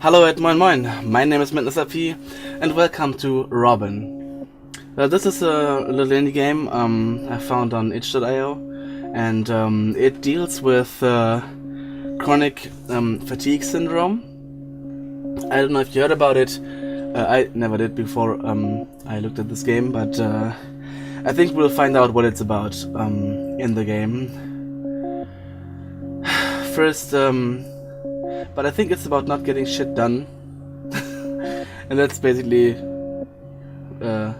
Hello and moin moin, my name is MadnessRP and welcome to Robin. This is a little indie game I found on itch.io, and it deals with chronic fatigue syndrome. I don't know if you heard about it. I never did before I looked at this game, but I think we'll find out what it's about in the game. First, but I think it's about not getting shit done. And that's basically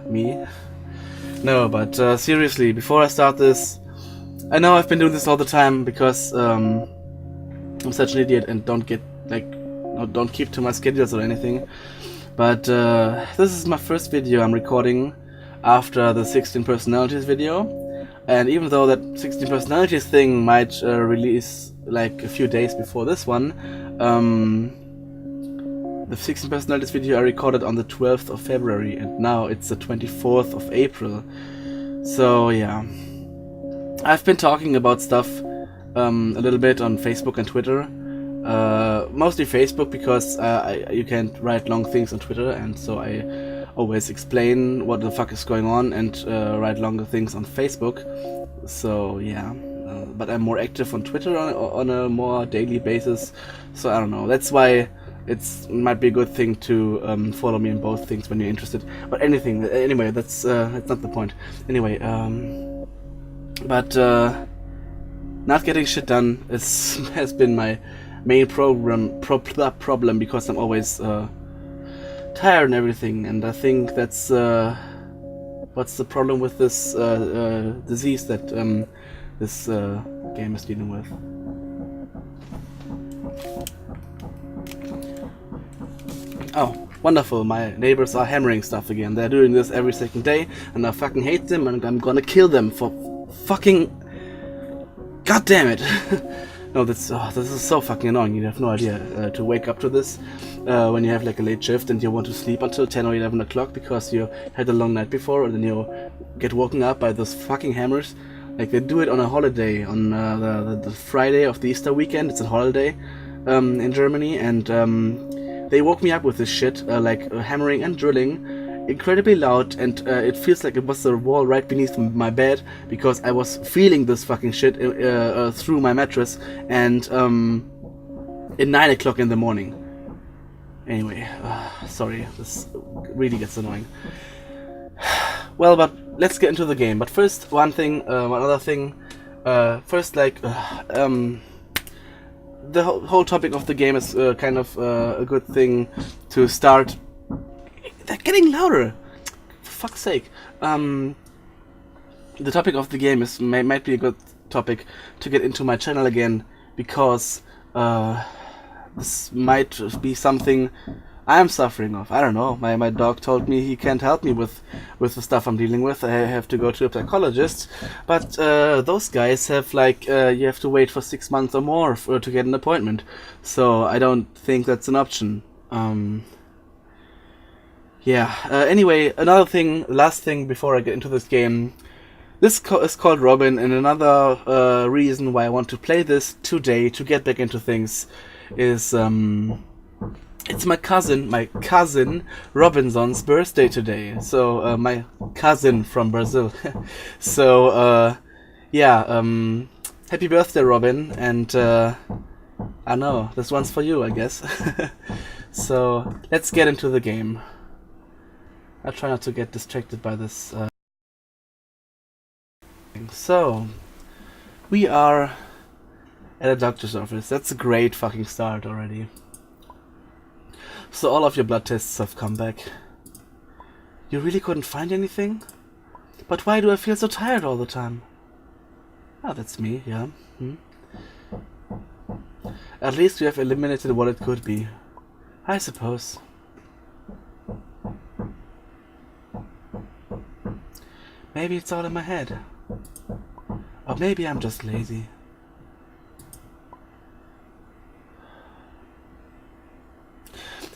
me. No, but seriously, before I start this, I know I've been doing this all the time because I'm such an idiot and don't keep to my schedules or anything. But this is my first video I'm recording after the 16 personalities video. And even though that 16 personalities thing might release like a few days before this one, the 16 personalities video I recorded on the 12th of February, and now it's the 24th of April. So yeah, I've been talking about stuff a little bit on Facebook and Twitter. Mostly Facebook because you can't write long things on Twitter, and so I always explain what the fuck is going on and write longer things on Facebook. So yeah, but I'm more active on Twitter on a more daily basis, so I don't know, that's why it might be a good thing to follow me in both things when you're interested. But anyway, that's not the point. Anyway, but not getting shit done has been my main problem because I'm always tired and everything, and I think that's what's the problem with this disease that this game is dealing with. Oh, wonderful, my neighbors are hammering stuff again. They're doing this every second day, and I fucking hate them, and I'm gonna kill them for fucking... God damn it! No, this is so fucking annoying. You have no idea to wake up to this when you have like a late shift and you want to sleep until 10 or 11 o'clock because you had a long night before, and then you get woken up by those fucking hammers. Like, they do it on a holiday, on the Friday of the Easter weekend. It's a holiday in Germany, and they woke me up with this shit, like hammering and drilling, incredibly loud, and it feels like it was the wall right beneath my bed because I was feeling this fucking shit through my mattress, and at 9 o'clock in the morning. Anyway, sorry, this really gets annoying. Well, but let's get into the game. But first, one other thing. First, like, the whole topic of the game is kind of a good thing to start. They're getting louder! For fuck's sake. The topic of the game might be a good topic to get into my channel again, because this might be something I'm suffering of. I don't know. My dog told me he can't help me with the stuff I'm dealing with. I have to go to a psychologist. But those guys have like you have to wait for 6 months or more to get an appointment. So I don't think that's an option. Yeah. Anyway, last thing before I get into this game. This is called Robin, and another reason why I want to play this today to get back into things is it's my cousin Robinson's birthday today. So my cousin from Brazil. So yeah, happy birthday, Robin, and I know this one's for you, I guess. So let's get into the game. I'll try not to get distracted by this. So we are at a doctor's office. That's a great fucking start already. So all of your blood tests have come back. You really couldn't find anything? But why do I feel so tired all the time? Ah, that's me, yeah. At least we have eliminated what it could be, I suppose. Maybe it's all in my head. Or maybe I'm just lazy.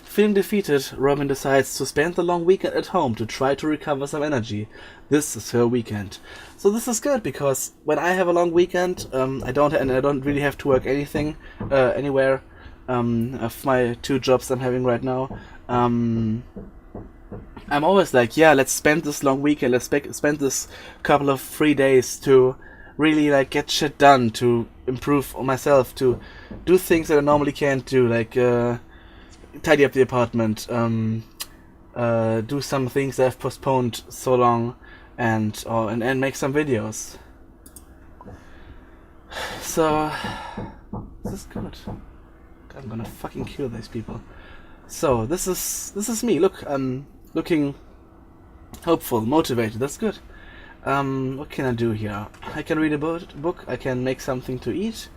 Feeling defeated, Robin decides to spend the long weekend at home to try to recover some energy. This is her weekend. So this is good because when I have a long weekend, I don't really have to work anywhere. of my 2 jobs I'm having right now. I'm always like, yeah, let's spend this long weekend, let's spend this couple of free days to really like get shit done, to improve on myself, to do things that I normally can't do, like tidy up the apartment, do some things that I've postponed so long, and make some videos. So this is good. I'm gonna fucking kill these people. So this is me. Look, I'm looking hopeful, motivated. That's good. What can I do here? I can read a book. I can make something to eat.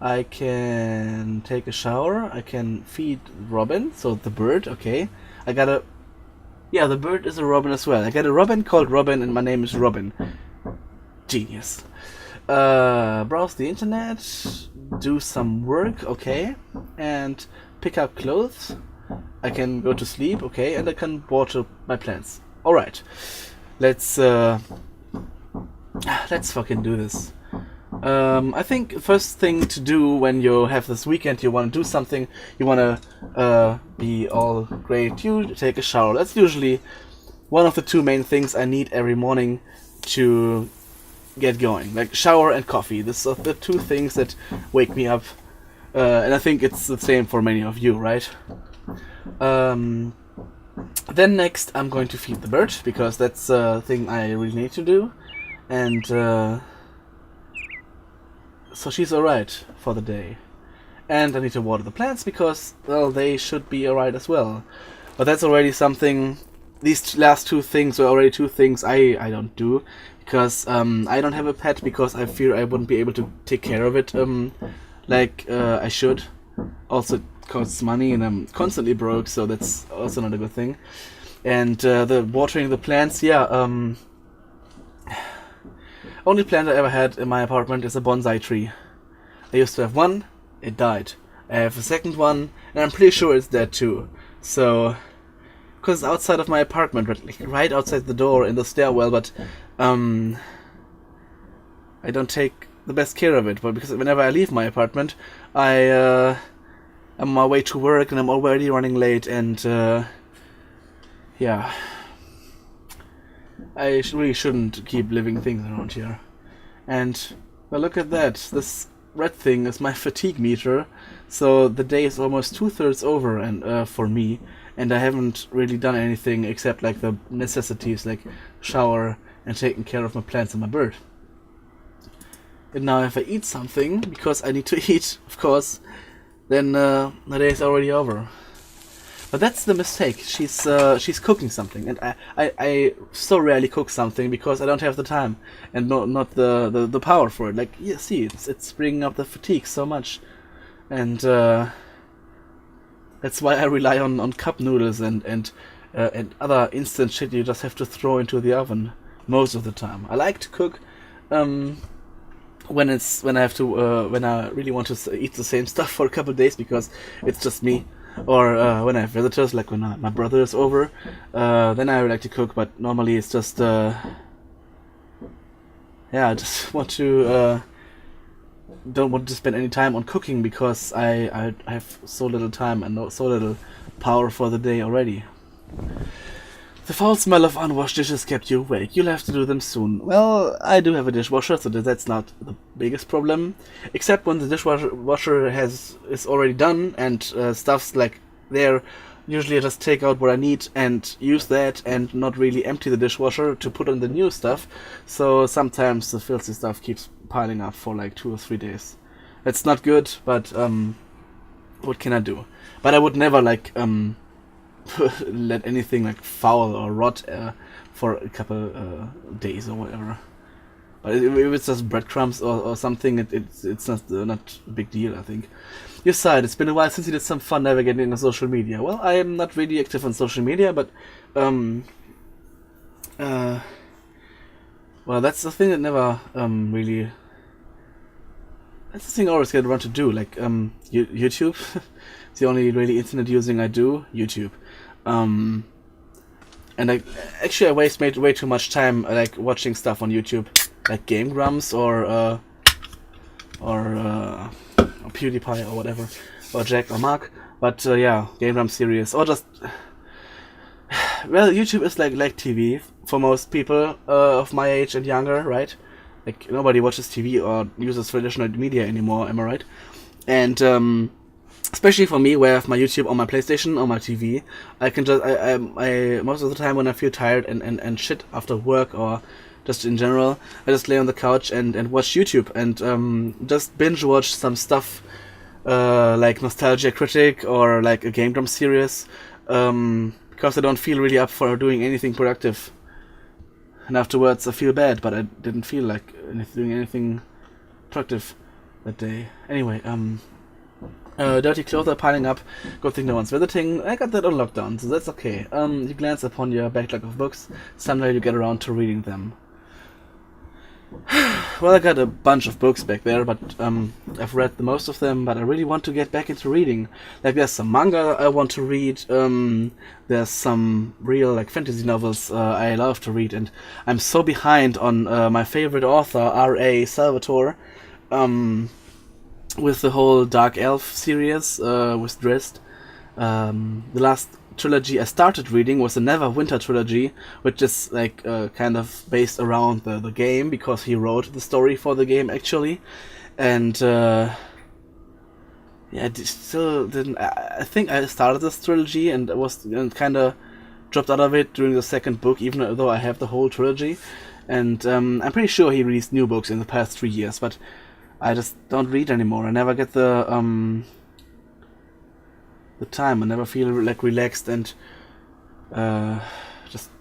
I can take a shower. I can feed Robin, so the bird. Okay, I got a. Yeah, the bird is a robin as well. I got a robin called Robin, and my name is Robin. Genius. Browse the internet, do some work, okay, and pick up clothes. I can go to sleep, okay, and I can water my plants. Alright, let's fucking do this. I think first thing to do when you have this weekend, you want to do something, you want to be all great, you take a shower. That's usually one of the 2 main things I need every morning to get going, like shower and coffee. These are the 2 things that wake me up, and I think it's the same for many of you, right? Then next I'm going to feed the bird, because that's a thing I really need to do, and so she's alright for the day. And I need to water the plants, because, well, they should be alright as well. But that's already something. These last 2 things were already 2 things I don't do, because I don't have a pet, because I fear I wouldn't be able to take care of it like I should. Also, it costs money, and I'm constantly broke, so that's also not a good thing. And the watering the plants, yeah, only plant I ever had in my apartment is a bonsai tree. I used to have one, it died. I have a second one, and I'm pretty sure it's dead too. So, because it's outside of my apartment, right outside the door in the stairwell, but I don't take the best care of it. But because whenever I leave my apartment, I'm on my way to work, and I'm already running late, and yeah, I really shouldn't keep living things around here. And well, look at that. This red thing is my fatigue meter, so the day is almost 2/3 over, and for me, and I haven't really done anything except like the necessities, like shower and taking care of my plants and my bird. And now if I eat something, because I need to eat, of course, then the day is already over. But that's the mistake. She's cooking something, and I so rarely cook something because I don't have the time and not the power for it. Like, yeah, see, it's bringing up the fatigue so much, and that's why I rely on cup noodles and other instant shit you just have to throw into the oven most of the time. I like to cook when I really want to eat the same stuff for a couple of days because it's just me. Or when I have visitors, like when my brother is over, then I like to cook. But normally it's just, I just want to don't want to spend any time on cooking because I have so little time and so little power for the day already. The foul smell of unwashed dishes kept you awake. You'll have to do them soon. Well, I do have a dishwasher, so that's not the biggest problem. Except when the dishwasher is already done and stuff's like there. Usually I just take out what I need and use that and not really empty the dishwasher to put on the new stuff. So sometimes the filthy stuff keeps piling up for like 2 or 3 days. That's not good, but what can I do? But I would never like let anything like foul or rot for a couple days or whatever. But if it's just breadcrumbs or something, it's not a big deal, I think. You sighed. It's been a while since you did some fun navigating on social media. Well, I am not really active on social media, but well, that's the thing that never really. That's the thing I always get around to do, like YouTube. It's the only really internet using I do. YouTube. And I waste way too much time like watching stuff on YouTube, like Game Grumps or PewDiePie or whatever. or Jack or Mark. But yeah, Game Drum series or just well, YouTube is like TV for most people of my age and younger, right? Like nobody watches TV or uses traditional media anymore. Am I right? And especially for me, where I have my YouTube on my PlayStation or my TV, I can just I most of the time when I feel tired and shit after work or just in general, I just lay on the couch and watch YouTube and just binge watch some stuff like Nostalgia Critic or like a Game Drum series because I don't feel really up for doing anything productive. And afterwards I feel bad, but I didn't feel like doing anything productive that day. Anyway, dirty clothes are piling up. Good thing no one's visiting. I got that on lockdown, so that's okay. You glance upon your backlog of books. Someday you get around to reading them. Well, I got a bunch of books back there, but I've read the most of them, but I really want to get back into reading. Like, there's some manga I want to read, there's some real, like, fantasy novels I love to read, and I'm so behind on my favorite author, R.A. Salvatore, with the whole Dark Elf series, with Drizzt. The last trilogy I started reading was the Neverwinter trilogy, which is like kind of based around the game because he wrote the story for the game actually, and yeah, still didn't. I think I started this trilogy and was kind of dropped out of it during the second book, even though I have the whole trilogy, and I'm pretty sure he released new books in the past 3 years, but I just don't read anymore. I never get the time. I never feel like relaxed and just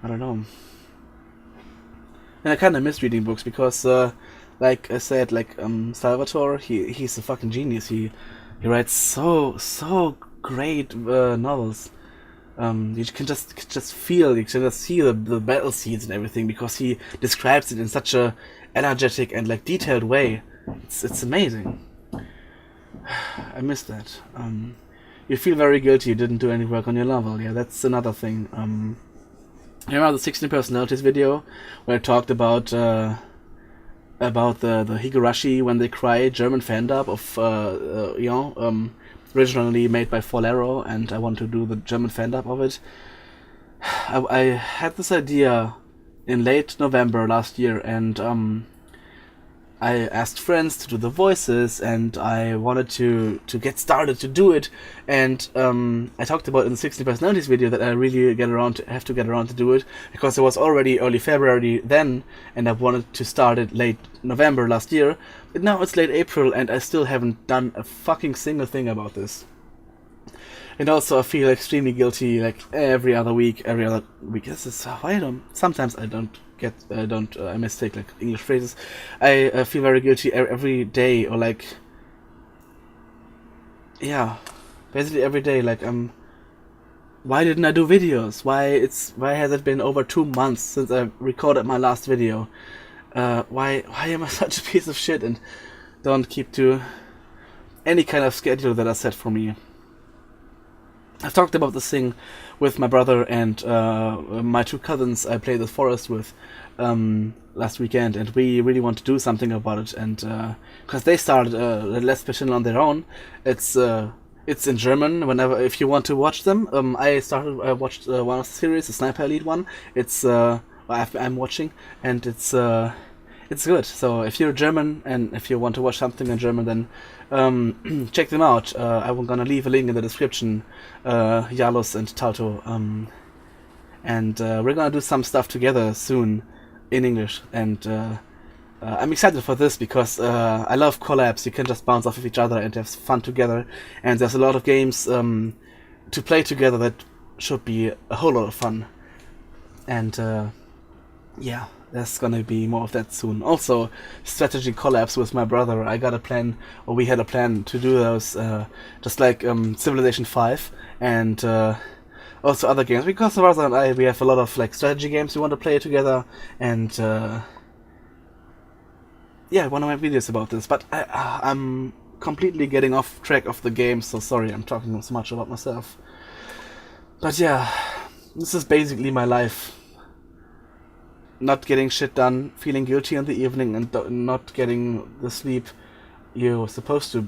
I don't know. And I kind of miss reading books because, like I said, like Salvatore, he's a fucking genius. He writes so great novels. You can just feel, you can just see the battle scenes and everything because he describes it in such a energetic and like detailed way. It's amazing. I miss that. You feel very guilty you didn't do any work on your novel. Yeah, that's another thing. Remember the 16 Personalities video where I talked about the Higurashi When They Cry German fan dub of originally made by Forlero, and I want to do the German fan dub of it. I had this idea in late November last year, and I asked friends to do the voices, and I wanted to get started to do it. And I talked about in the 16 Personalities video that I really have to get around to do it because it was already early February then, and I wanted to start it late November last year. But now it's late April, and I still haven't done a fucking single thing about this. And also, I feel extremely guilty, like every other week. This is how I don't. Sometimes I don't. I mistake like English phrases. I feel very guilty every day, or like, yeah, basically every day. Like, why didn't I do videos? Why has it been over 2 months since I recorded my last video? Why am I such a piece of shit and don't keep to any kind of schedule that I set for me? I've talked about this thing with my brother and my 2 cousins I played the forest with last weekend, and we really want to do something about it. And because they started Let's Play channel on their own, it's in German. If you want to watch them, I watched one of the series, the Sniper Elite one. I'm watching, and it's good. So if you're German and if you want to watch something in German, then check them out. I'm gonna leave a link in the description. Jalos and Talto, and we're gonna do some stuff together soon in English. And I'm excited for this because I love collabs. You can just bounce off of each other and have fun together. And there's a lot of games to play together that should be a whole lot of fun. And yeah, there's gonna be more of that soon. Also, strategy collabs with my brother. We had a plan to do those, just like Civilization 5 and also other games. Because my brother and we have a lot of like strategy games we want to play together, and yeah, I want to make videos about this. But I'm completely getting off track of the game, so sorry I'm talking so much about myself. But yeah, this is basically my life. Not getting shit done, feeling guilty in the evening, and not getting the sleep you're supposed to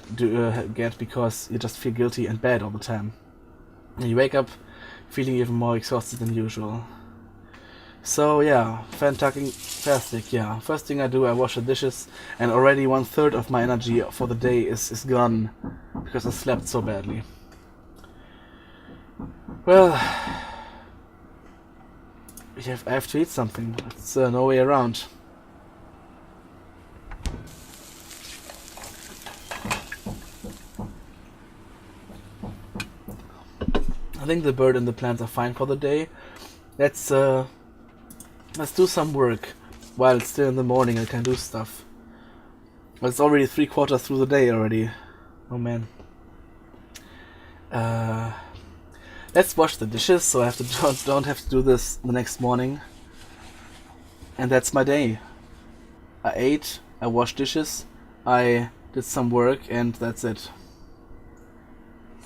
get because you just feel guilty and bad all the time. And you wake up feeling even more exhausted than usual. So yeah, fantastic, yeah. First thing I do, I wash the dishes, and already 1/3 of my energy for the day is gone, because I slept so badly. Well, I have to eat something, it's no way around. I think the bird and the plants are fine for the day. Let's do some work while it's still in the morning. I can do stuff. Well, it's already 3/4 through the day already. Oh man. Let's wash the dishes so I don't have to do this the next morning. And that's my day. I ate, I washed dishes, I did some work, and that's it.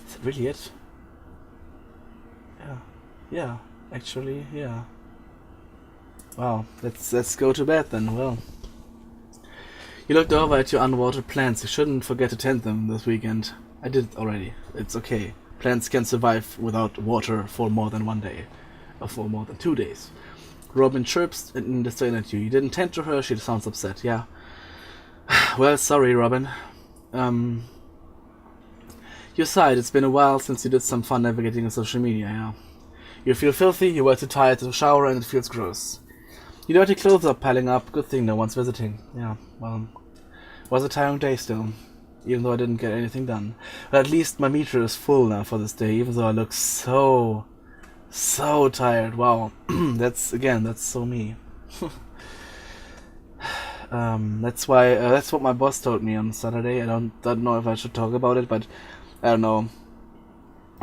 Is it really it? Yeah, actually, yeah. Wow, let's go to bed then. Well, you looked over at your unwatered plants. You shouldn't forget to tend them this weekend. I did already. It's okay. Plants can survive without water for more than 1 day, or for more than 2 days. Robin chirps in disdain at you. You didn't tend to her. She sounds upset. Yeah. Well, sorry, Robin. You sighed. It's been a while since you did some fun navigating on social media. Yeah. You feel filthy, you were too tired to shower, and it feels gross. Your dirty clothes are piling up. Good thing no one's visiting. Yeah, well, it was a tiring day still, even though I didn't get anything done. But at least my meter is full now for this day, even though I look so tired. Wow, that's so me. That's what my boss told me on Saturday. I don't know if I should talk about it, but I don't know.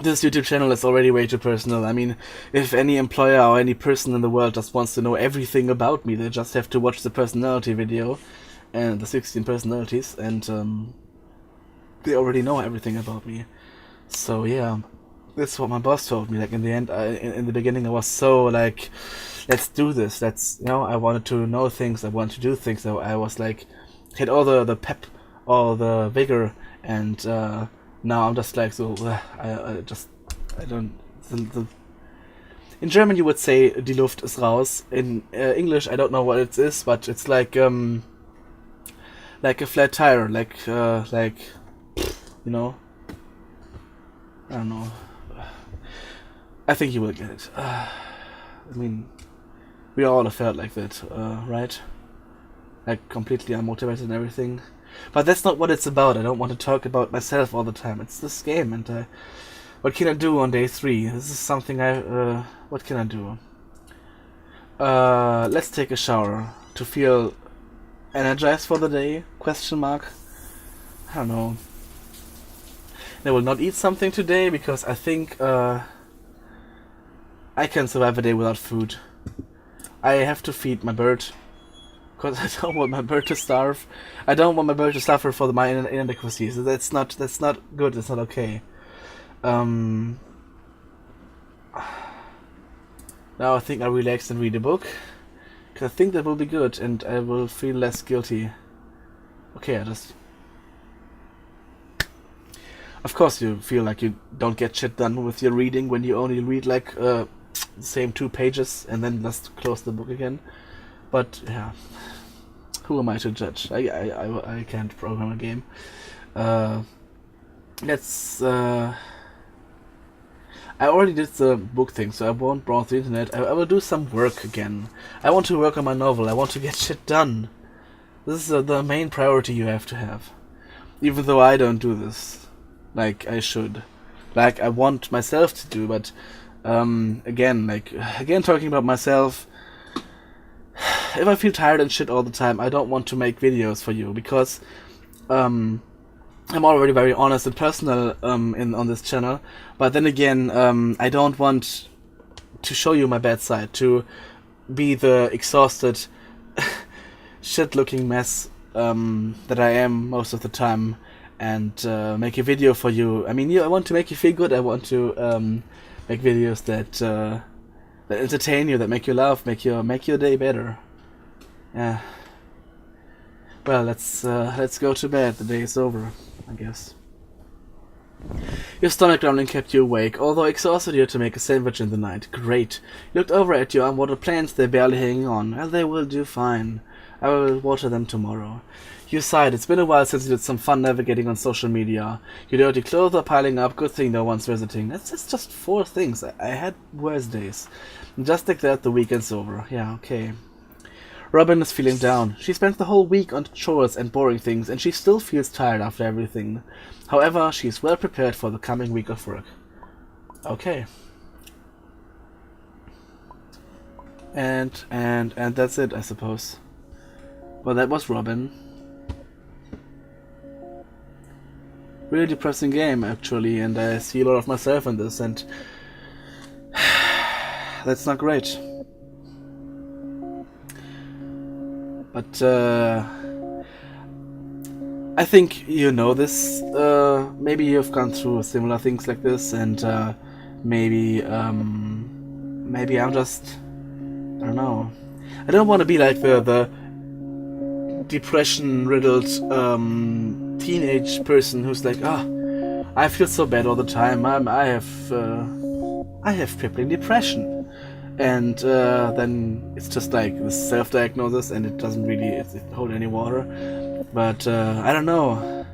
This YouTube channel is already way too personal. I mean, if any employer or any person in the world just wants to know everything about me, they just have to watch the personality video and the 16 personalities, and they already know everything about me. So yeah, that's what my boss told me. Like in the end, in the beginning, I was so like, let's do this. I wanted to know things. I wanted to do things. So I was like, had all the pep, all the vigor, and now I'm just like, so I don't. In German you would say die Luft ist raus. In English I don't know what it is, but it's like a flat tire, like you know. I don't know. I think you will get it. I mean, we all have felt like that, right? Like completely unmotivated and everything. But that's not what it's about. I don't want to talk about myself all the time. It's this game, and what can I do on day 3? This is something what can I do? Let's take a shower to feel energized for the day? Question mark. I don't know. I will not eat something today because I think I can survive a day without food. I have to feed my bird. Because I don't want my bird to starve. I don't want my bird to suffer for my inadequacies. That's not good. That's not okay. Now I think I'll relax and read a book. Because I think that will be good, and I will feel less guilty. Okay, Of course you feel like you don't get shit done with your reading when you only read like the same 2 pages and then just close the book again. But yeah, who am I to judge? I can't program a game. I already did the book thing, so I won't browse the internet. I will do some work again. I want to work on my novel. I want to get shit done. This is the main priority you have to have. Even though I don't do this like I should. Like I want myself to do, but again talking about myself, if I feel tired and shit all the time, I don't want to make videos for you, because I'm already very honest and personal on this channel. But then again, I don't want to show you my bad side, to be the exhausted, shit-looking mess that I am most of the time, and make a video for you. I mean, I want to make you feel good. I want to make videos that entertain you, that make you laugh, make your day better. Yeah. Well, let's go to bed. The day is over, I guess. Your stomach growling kept you awake, although exhausted you to make a sandwich in the night. Great. You looked over at your unwatered plants, they're barely hanging on. Well, they will do fine. I will water them tomorrow. You sighed. It's been a while since you did some fun navigating on social media. Your dirty clothes are piling up. Good thing no one's visiting. That's just 4 things. I had worse days. Just like that, the weekend's over. Yeah, okay. Robin is feeling down. She spent the whole week on chores and boring things, and she still feels tired after everything. However, she is well prepared for the coming week of work. Okay. And that's it, I suppose. Well, that was Robin. Really depressing game, actually, and I see a lot of myself in this, and that's not great. But I think you know this. Maybe you've gone through similar things like this, and maybe I'm just, I don't know. I don't want to be like the depression-riddled teenage person who's like, I feel so bad all the time. I have crippling depression, and then it's just like this self-diagnosis, and it doesn't really hold any water. But I don't know.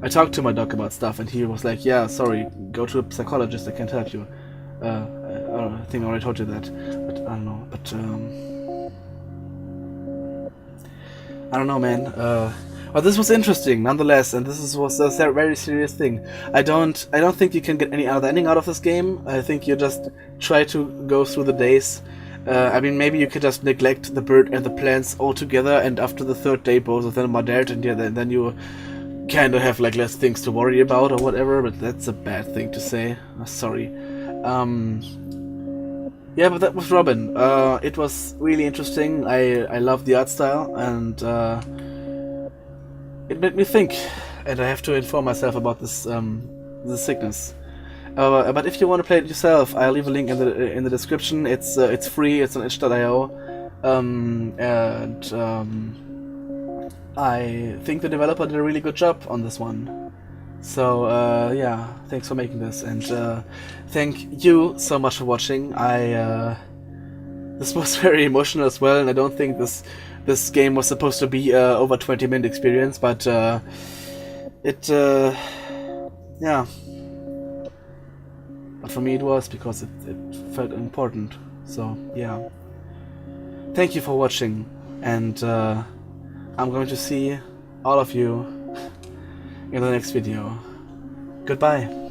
I talked to my doc about stuff, and he was like, "Yeah, sorry, go to a psychologist. I can't help you." I think I already told you that, but I don't know. But I don't know, man. But this was interesting, nonetheless, and this was a very serious thing. I don't think you can get any other ending out of this game. I think you just try to go through the days. I mean, maybe you could just neglect the bird and the plants altogether, and after the 3rd day, both of them are dead, and yeah, then you kind of have like less things to worry about or whatever. But that's a bad thing to say. Sorry. Yeah, but that was Robin. It was really interesting. I love the art style, and it made me think, and I have to inform myself about this sickness. But if you want to play it yourself, I'll leave a link in the description. It's free. It's on itch.io, and I think the developer did a really good job on this one. So yeah, thanks for making this, and thank you so much for watching. This was very emotional as well, and I don't think this game was supposed to be over 20-minute experience, but yeah. But for me it was, because it felt important. So yeah. Thank you for watching, and I'm going to see all of you in the next video. Goodbye.